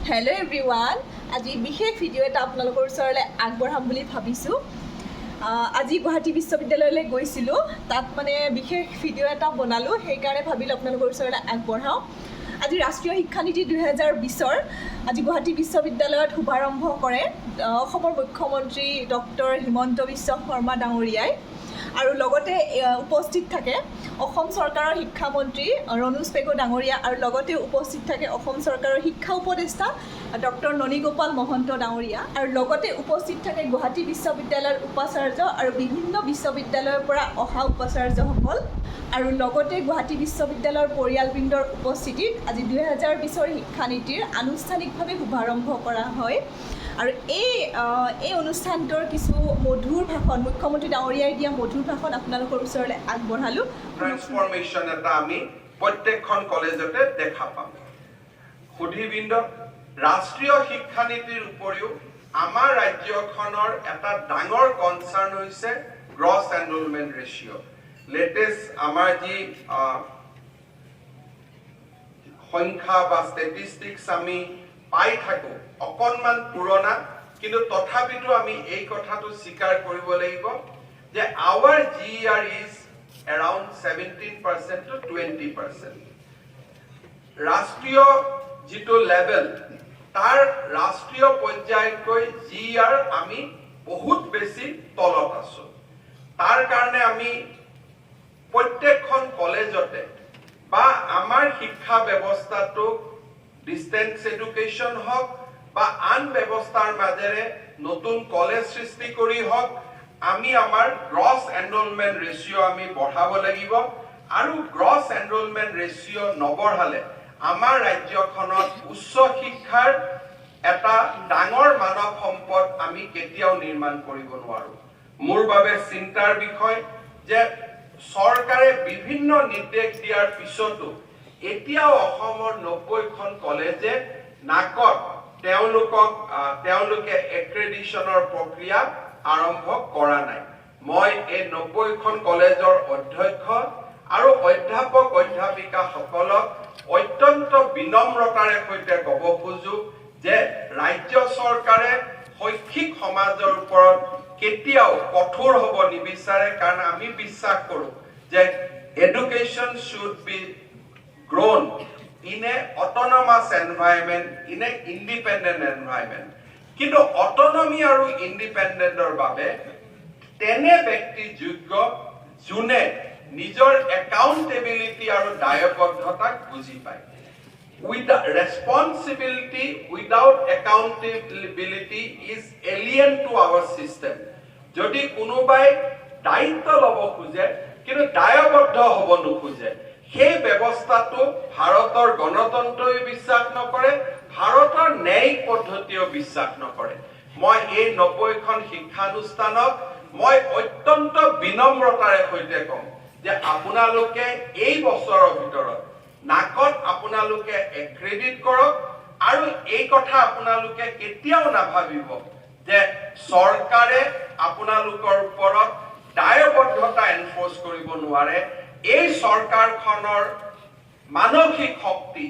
Hello everyone. আজি বিশেষ video এটা আপোনালোকৰ ওচৰলৈ আগবঢ়াম বুলি ভাবিছো। আজি গুৱাহাটী বিশ্ববিদ্যালয়লৈ গৈছিলো, তাত মানে বিশেষ ভিডিও এটা বনালো, সেই কাৰণে ভাবিলো আপোনালোকৰ ওচৰলৈ আগবঢ়াও। আজি ৰাষ্ট্ৰীয় শিক্ষানীতি 2020ৰ আজি গুৱাহাটী বিশ্ববিদ্যালয়ত শুভাৰম্ভ কৰে অসমৰ মুখ্যমন্ত্ৰী ডক্টৰ হিমন্ত বিশ্ব শৰ্মা ডাঙৰীয়াই। আৰু লগতে উপস্থিত থাকে অসম চৰকাৰৰ শিক্ষামন্ত্ৰী ৰণোজ পেগু ডাঙৰীয়া আৰু লগতে উপস্থিত থাকে অসম চৰকাৰৰ শিক্ষা উপদেষ্টা ডক্টৰ ননীগোপাল মহন্ত ডাঙৰীয়া আৰু লগতে উপস্থিত থাকে গুৱাহাটী বিশ্ববিদ্যালয়ৰ উপাচাৰ্য আৰু বিভিন্ন বিশ্ববিদ্যালয়ৰ পৰা অহা উপাচাৰ্যসকল আৰু লগতে গুৱাহাটী বিশ্ববিদ্যালয়ৰ পৰিয়ালবৃন্দৰ উপস্থিতিত আজি 2020ৰ শিক্ষানীতিৰ আনুষ্ঠানিকভাৱে শুভাৰম্ভ কৰা হয়। আৰু এই অনুষ্ঠানটোৰ কিছু মধুৰ ভাষণ মুখ্যমন্ত্ৰী ডাঙৰীয়াই দিয়া মধুৰ ভাষণ আপোনালোকৰ ওচৰলৈ আগবঢ়ালো। ট্ৰান্সফৰমেশ্যন এটা আমি প্ৰত্যেকখন কলেজতে দেখা পাম। সুধীবৃন্দ, ৰাষ্ট্ৰীয় শিক্ষানীতিৰ উপৰিও আমাৰ ৰাজ্যখনৰ এটা ডাঙৰ কনচাৰ্ণ হৈছে গ্ৰছ এনৰোলমেণ্ট ৰেচিঅ'। লেটেষ্ট আমাৰ যি সংখ্যা বা ষ্টেটিষ্টিক্স আমি পাই থাকো অকণমান পুৰণা, কিন্তু তথাপিতো আমি এই কথাটো স্বীকাৰ কৰিব লাগিব যে our GER is around 17% to 20%. ৰাষ্ট্ৰীয় যিটো লেভেল তাৰ ৰাষ্ট্ৰীয় পৰ্যায়তকৈ GER আমি বহুত বেছি তলত আছো। তাৰ কাৰণে আমি প্ৰত্যেকখন কলেজতে বা আমাৰ শিক্ষা ব্যৱস্থাটোক ডিষ্টেন্স এডুকেশ্যন হওক বা আন ব্যৱস্থাৰ মাজেৰে নতুন কলেজ সৃষ্টি কৰি হওক আমি আমাৰ গ্ৰছ এনৰোলমেণ্ট ৰেচিঅ' আমি বঢ়াব লাগিব। আৰু গ্ৰছ এনৰোলমেণ্ট ৰেচিঅ' নবঢ়ালে আমাৰ ৰাজ্যখনত উচ্চ শিক্ষাৰ এটা ডাঙৰ মানৱ সম্পদ আমি কেতিয়াও নিৰ্মাণ কৰিব নোৱাৰো। মোৰ বাবে চিন্তাৰ বিষয় যে চৰকাৰে বিভিন্ন নিৰ্দেশ দিয়াৰ পিছতো এতিয়াও অসমৰ 90খন কলেজে নাকত তেওঁলোকে এক্ৰেডিশ্যনৰ প্ৰক্ৰিয়া আৰম্ভ কৰা নাই। মই এই 90খন কলেজৰ অধ্যক্ষ আৰু অধ্যাপক অধ্যাপিকাসকলক অত্যন্ত বিনম্ৰতাৰে সৈতে ক'ব খোজো যে ৰাজ্য চৰকাৰে শৈক্ষিক সমাজৰ ওপৰত কেতিয়াও কঠোৰ হ'ব নিবিচাৰে, কাৰণ আমি বিশ্বাস কৰোঁ যে education should be grown in a autonomous environment, in a independent environment. কিন্তু অটনমি আৰু ইণ্ডিপেণ্ডেণ্টৰ বাবে তেনে ব্যক্তি যোগ্য যোনে নিজৰ একাউণ্টেবিলিটি আৰু দায়বদ্ধতাক বুজি পায়। With responsibility without accountability is alien to our system. যদি কোনোবাই দায়িত্ব ল'ব খোজে কিন্তু দায়বদ্ধ হ'ব নোখোজে, সেই ব্যৱস্থাটো ভাৰতৰ গণতন্ত্ৰই বিশ্বাস নকৰে, ভাৰতৰ ন্যায়িক পদ্ধতিও বিশ্বাস নকৰে। মই এই 90খন শিক্ষানুষ্ঠানক মই অত্যন্ত বিনম্ৰতাৰে সৈতে কম যে আপোনালোকে এই বছৰৰ ভিতৰত নাকত আপোনালোকে এক্ৰেডিট কৰক আৰু এই কথা আপোনালোকে কেতিয়াও নাভাবিব যে চৰকাৰে আপোনালোকৰ ওপৰত দায়বদ্ধতা এনফৰ্চ কৰিব নোৱাৰে। এই চৰকাৰখনৰ মানসিক শক্তি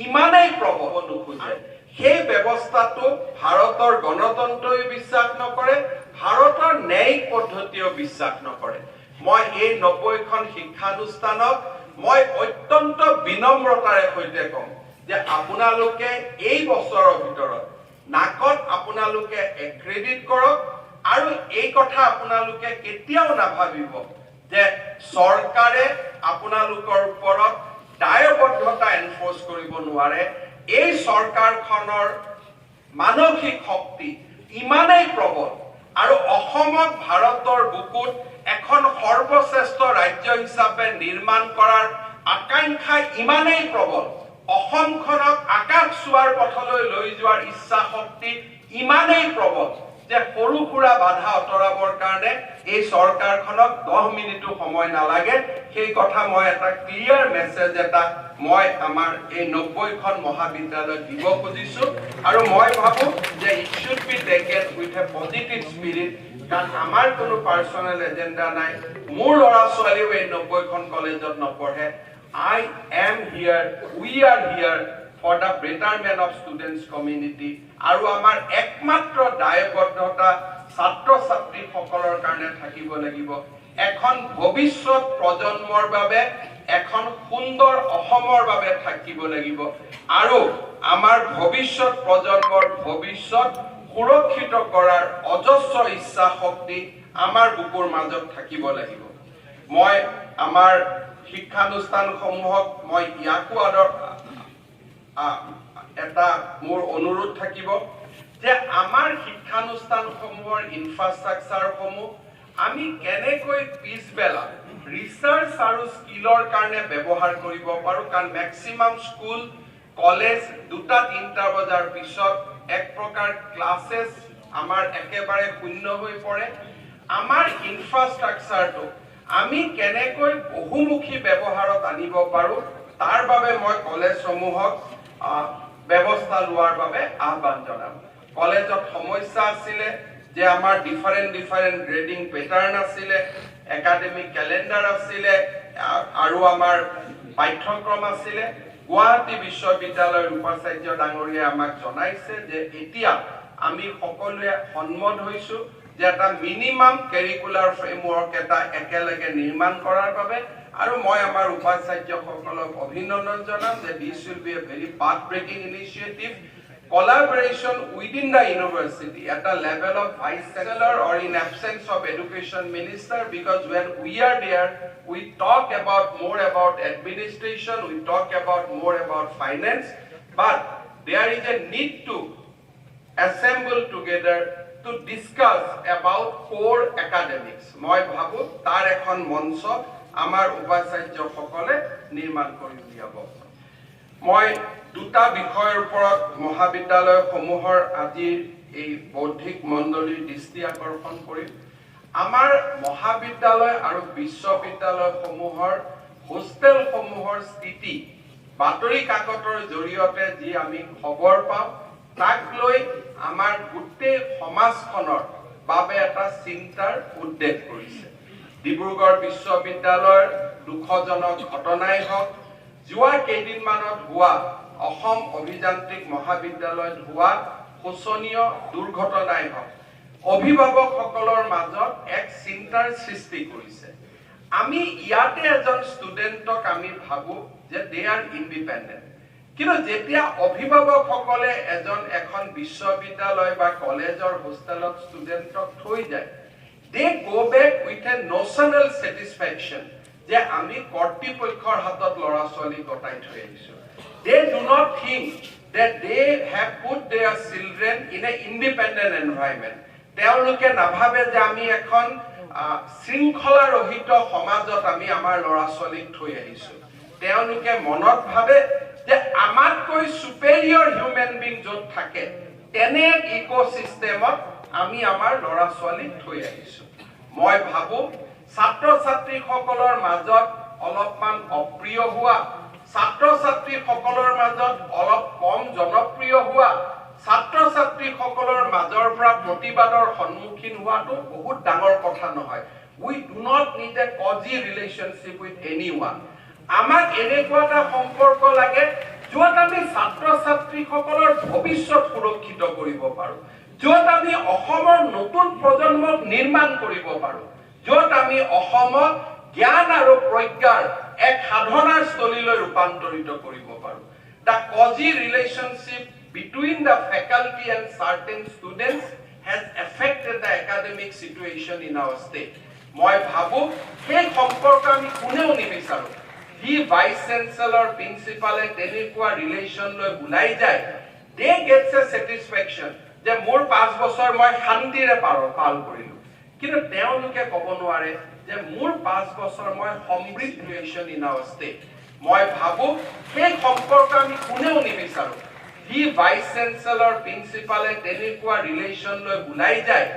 ইমানেই প্ৰবল নোখোজে, সেই ব্যৱস্থাটো ভাৰতৰ গণতন্ত্ৰই বিশ্বাস নকৰে, ভাৰতৰ ন্যায়িক পদ্ধতিও বিশ্বাস নকৰে। মই এই 90খন শিক্ষানুষ্ঠানক মই অত্যন্ত বিনম্ৰতাৰে সৈতে কম যে আপোনালোকে এই বছৰৰ ভিতৰত নাকত আপোনালোকে এক্ৰেডিট কৰক আৰু এই কথা আপোনালোকে কেতিয়াও নাভাবিব যে চৰকাৰে আপোনালোকৰ ওপৰত দায়বদ্ধতা এনফৰ্চ কৰিব নোৱাৰে। এই চৰকাৰখনৰ মানসিক শক্তি ইমানেই প্ৰবল আৰু অসমক ভাৰতৰ বুকুত এখন সৰ্বশ্ৰেষ্ঠ ৰাজ্য হিচাপে নিৰ্মাণ কৰাৰ আকাংক্ষা ইমানেই প্ৰবল, অসমখনক আকাশ চোৱাৰ পথলৈ লৈ যোৱাৰ ইচ্ছা শক্তি ইমানেই প্ৰবল যে সৰু সুৰা বাধা আঁতৰাবৰ কাৰণে এই চৰকাৰখনক 10 মিনিটো সময় নালাগে। সেই কথা মই এটা ক্লিয়াৰ মেছেজ এটা মই আমাৰ এই 90খন মহাবিদ্যালয়ত দিব খুজিছো আৰু মই ভাবো যে it should be taken with a positive spirit, কাৰণ আমাৰ কোনো পাৰ্চনেল এজেণ্ডা নাই। মোৰ ল'ৰা ছোৱালীও এই 90খন কলেজত নপঢ়ে। I am here, we are here for the betterment of students community আৰু আমাৰ একমাত্ৰ দায়বদ্ধতা ছাত্ৰ ছাত্ৰী সকলৰ কাৰণে থাকিব লাগিব এখন ভৱিষ্যত প্ৰজন্মৰ বাবে এখন সুন্দৰ অসমৰ বাবে থাকিব লাগিব আৰু আমাৰ ভৱিষ্যত প্ৰজন্মৰ ভৱিষ্যত সুৰক্ষিত কৰাৰ অজস্ৰ ইচ্ছা শক্তি আমাৰ বুকুৰ মাজত থাকিব লাগিব মই আমাৰ শিক্ষানুষ্ঠানসমূহক মই ইয়াকো এটা মোৰ অনুৰোধ থাকিব যে আমাৰ শিক্ষানুষ্ঠানসমূহৰ ইনফ্ৰাষ্ট্ৰাকচাৰসমূহ আমি কেনেকৈ পিছবেলা ৰিচাৰ্চ আৰু স্কিলৰ কাৰণে ব্যৱহাৰ কৰিব পাৰো কাৰণ মেক্সিমাম স্কুল কলেজ 2-3 বজাৰ পিছত এক প্ৰকাৰ ক্লাছেছ আমাৰ একেবাৰে শূন্য হৈ পৰে আমাৰ ইনফ্ৰাষ্ট্ৰাকচাৰটো আমি কেনেকৈ বহুমুখী ব্যৱহাৰত আনিব পাৰো তাৰ বাবে মই কলেজসমূহক ব্যৱস্থা লোৱাৰ বাবে আহ্বান জনাম কলেজত সমস্যা আছিলে যে আমাৰ ডিফাৰেন্ট গ্ৰেডিং প্যাটাৰ্ন আছিলে একাডেমিক ক্যালেন্ডাৰ আছিলে আৰু আমাৰ পাঠ্যক্ৰম আছিলে গুৱাহাটী বিশ্ববিদ্যালয়ৰ উপাচাৰ্য ডাঙৰীয়া আমাক জনাইছে যে এতিয়া আমি সকলোৱে সন্মত হৈছো যে এটা মিনিমাম কাৰিকুলাৰ ফ্ৰেমৱৰ্ক এটা একেলগে নিৰ্মাণ কৰাৰ বাবে আৰু মই আমাৰ উপাচাৰ্যসকলক অভিনন্দন জনাম যে this will B A very path breaking initiative collaboration within the university at the level of vice chancellor or in absence of education minister because when we are there we talk about more about administration we talk about more about finance but there is a need to assemble together to discuss about core academics moi bhabu tar ekhon moncho amar upacharyya সকলে নিৰ্মাণ কৰি দিয়াব মই দুটা বিষয়ৰ ওপৰত মহাবিদ্যালয়সমূহৰ আজিৰ এই বৌদ্ধিক মণ্ডলীৰ দৃষ্টি আকৰ্ষণ কৰিম আমাৰ মহাবিদ্যালয় আৰু বিশ্ববিদ্যালয়সমূহৰ হোষ্টেলসমূহৰ স্থিতি বাতৰি কাকতৰ জৰিয়তে যি আমি খবৰ পাওঁ তাক লৈ আমাৰ গোটেই সমাজখনৰ বাবে এটা চিন্তাৰ উদ্দেশ কৰিছে ডিব্ৰুগড় বিশ্ববিদ্যালয়ৰ দুখজনক ঘটনাই হওক যোৱা কেইদিনমানত হোৱা অসম অভিযান্ত্ৰিক মহাবিদ্যালয়ত হোৱা শোচনীয় দুৰ্ঘটনাই হওক অভিভাৱকসকলৰ মাজত এক চিন্তাৰ সৃষ্টি কৰিছে আমি ইয়াতে এজন ষ্টুডেণ্টক আমি ভাবো যে দে আৰ ইণ্ডিপেণ্ডেণ্ট কিন্তু যেতিয়া অভিভাৱকসকলে এখন বিশ্ববিদ্যালয় বা কলেজৰ হোষ্টেলত ষ্টুডেণ্টক থৈ যায় they go back with a notional satisfaction যে আমি কৰ্তৃপক্ষৰ হাতত লৰা ছোৱালী গটাই থৈ আহিছো they do not think that they have put their children in a independent environment তেওঁলোকে নাভাবে যে আমি এখন শৃংখলা ৰহিত সমাজত আমি আমাৰ লৰা ছোৱালীক থৈ আহিছো তেওঁলোকে মনত ভাবে যে আমাতকৈ সুপেৰিয়ৰ হিউম্যান বিং য'ত থাকে তেনে ইকোসিস্টেমত আমি আমাৰ লৰা ছোৱালীক থৈ আহিছো মই ভাবো ছাত্ৰ ছাত্ৰীসকলৰ মাজত অলপমান অপ্ৰিয় হোৱা ছাত্ৰ ছাত্ৰীসকলৰ মাজত অলপ কম জনপ্ৰিয় হোৱা ছাত্ৰ ছাত্ৰীসকলৰ মাজৰ পৰা প্ৰতিবাদৰ সন্মুখীন হোৱাটো বহুত ডাঙৰ কথা নহয় we do not need a cozy relationship with anyone আমাক এনেকুৱা এটা সম্পৰ্ক লাগে য'ত আমি ছাত্ৰ ছাত্ৰীসকলৰ ভৱিষ্যত সুৰক্ষিত কৰিব পাৰো য'ত আমি অসমৰ নতুন প্ৰজন্মক নিৰ্মাণ কৰিব পাৰো য'ত আমি অসমক জ্ঞান আৰু প্ৰজ্ঞাৰ এক সাধনাৰ স্থলীলৈ ৰূপান্তৰিত কৰিব পাৰো the cozy relationship between the faculty and certain students has affected the academic situation in our state মই ভাবো সেই সম্পৰ্ক আমি কোনেও নিবিচাৰো যি ভাইস চেঞ্চেলৰ প্ৰিন্সিপালে তেনেকুৱা ৰিলেশ্যন লৈ ওলাই যায় they gets a satisfaction যে মোৰ 5 বছৰ মই শান্তিৰে পাল কৰিলো কিন্তু তেওঁলোকে ক'ব নোৱাৰে যে মোৰ 5 বছৰ মই সমৃদ্ধ ৰিলেশ্যন ইন আৱাৰ ষ্টেট মই ভাবো সেই সম্পৰ্ক আমি কোনেও নিবিচাৰো যি ভাইস চেঞ্চেলৰ প্ৰিন্সিপালে তেনেকুৱা ৰিলেশ্যন লৈ ওলাই যায়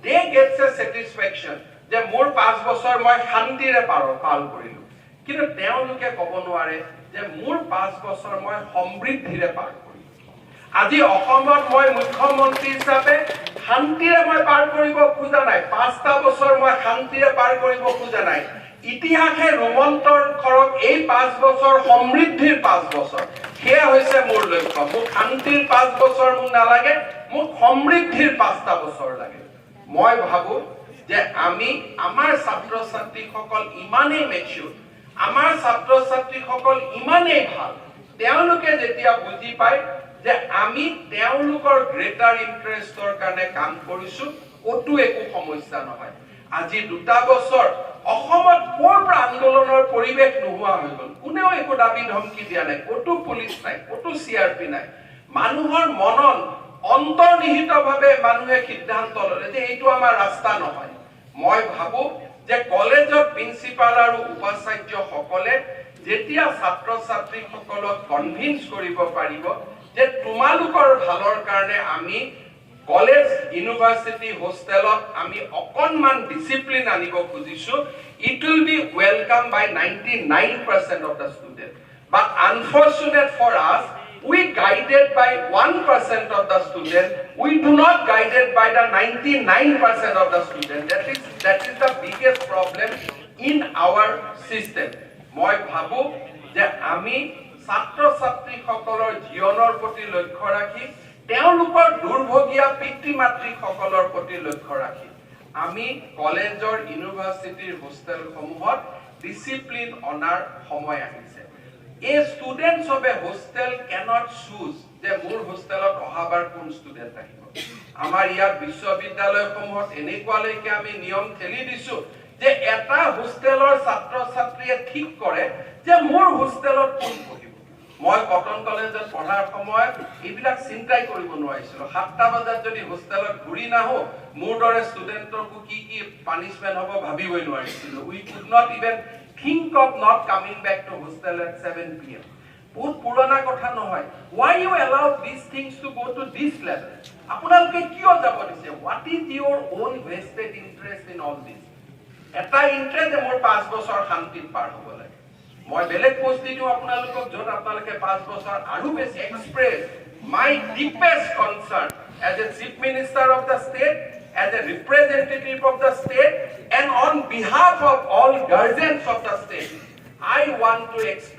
they gets a satisfaction যে মোৰ 5 বছৰ মই শান্তিৰে পাল কৰিলো কিন্তু তেওঁলোকে ক'ব নোৱাৰে যে মোৰ 5 বছৰ মই সমৃদ্ধিৰে পাল আজি অসমত মই মুখ্যমন্ত্ৰী হিচাপে শান্তিৰে মই পাৰ কৰিব খোজা নাই 5টা বছৰ মই শান্তিৰে পাৰ কৰিব খোজা নাই ইতিহাসে ৰোমন্থন কৰক এই 5 বছৰ সমৃদ্ধিৰ 5 বছৰ সেয়া হৈছে মোৰ লক্ষ্য। মোক শান্তিৰ 5 বছৰ মোক নালাগে, মোক সমৃদ্ধিৰ 5টা বছৰ লাগে। মই ভাবো যে আমি আমাৰ ছাত্ৰ ছাত্ৰীসকল ইমানেই মেচিউৰ, আমাৰ ছাত্ৰ ছাত্ৰীসকল ইমানেই ভাল, তেওঁলোকে যেতিয়া বুজি পায় যে আমি তেওঁলোকৰ গ্ৰেটাৰ ইণ্টাৰেষ্টৰ কাৰণে কাম কৰিছো, ক'তো একো সমস্যা নহয়। আজি 2টা বছৰ অসমত ক'ৰ পৰা আন্দোলনৰ পৰিৱেশ নোহোৱা হৈ গ'ল, কোনেও একো দাবী ধমকি দিয়া নাই, ক'তো পুলিচ নাই, ক'তো চিআৰপি নাই। মানুহৰ মনত অন্তৰ্নিহিতভাৱে মানুহে সিদ্ধান্ত ল'লে যে এইটো আমাৰ ৰাস্তা নহয়। মই ভাবো যে কলেজৰ প্ৰিন্সিপাল আৰু উপাচাৰ্যসকলে যেতিয়া ছাত্ৰ ছাত্ৰীসকলক কনভিন্স কৰিব পাৰিব যে তোমালোকৰ ভালৰ কাৰণে আমি কলেজ ইউনিভাৰ্চিটি হোষ্টেলত আমি অকণমান ডিসিপ্লিন আনিব খুজিছো, it will be welcomed by 99% of the students. But unfortunate for us, we guided by 1% of the students, we do not guided by the 99% of the students. That is the biggest problem in our system. মই ভাবো যে আমি ছাত্ৰ ছাত্ৰীসকলৰ জীৱনৰ প্ৰতি লক্ষ্য ৰাখি, তেওঁলোকৰ দুৰ্ভগীয়া পিতৃ মাতৃসকলৰ প্ৰতি লক্ষ্য ৰাখি আমি কলেজৰ ইউনিভাৰ্চিটিৰ হোষ্টেলসমূহত ডিসিপ্লিন অনাৰ সময় আহিছে। এই students of a hostel can't choose যে মোৰ হোষ্টেলত অহাবাৰ কোন ষ্টুডেন্ট আহিব। আমাৰ ইয়াত বিশ্ববিদ্যালয়সমূহত এনেকুৱালৈকে আমি নিয়ম ঠেলি দিছো যে এটা হোষ্টেলৰ ছাত্ৰ ছাত্ৰীয়ে ঠিক কৰে যে মোৰ হোষ্টেলত কোন পঢ়িব। মই কটন কলেজত পঢ়াৰ সময়ত এইবিলাক চিন্তাই কৰিব নোৱাৰিছিলো। 7টা বজাত যদি হোষ্টেলত ঘূৰি নাহো, মোৰ দৰে ষ্টুডেণ্টকো কি পানিশমেণ্ট হ'ব ভাবিবই নোৱাৰিছিলো। We could not even think of not coming back to hostel at 7 p.m. বহুত পুৰণা কথা নহয়। Why you allow these things to go to this level? আপোনালোকে কিয় যাব দিছে? What is your own vested interest in all this? এটা interest যে মোৰ 5 বছৰ শান্তিত পাৰ হ'ব লাগে। মই বেলেগ পোষ্ট দিও আপোনালোকক য'ত আপোনালোকে 5 বছৰ আৰু বেছি express my deepest concern as a chief minister of the state, as a representative of the state, and on behalf of all guardians of the state, I want to express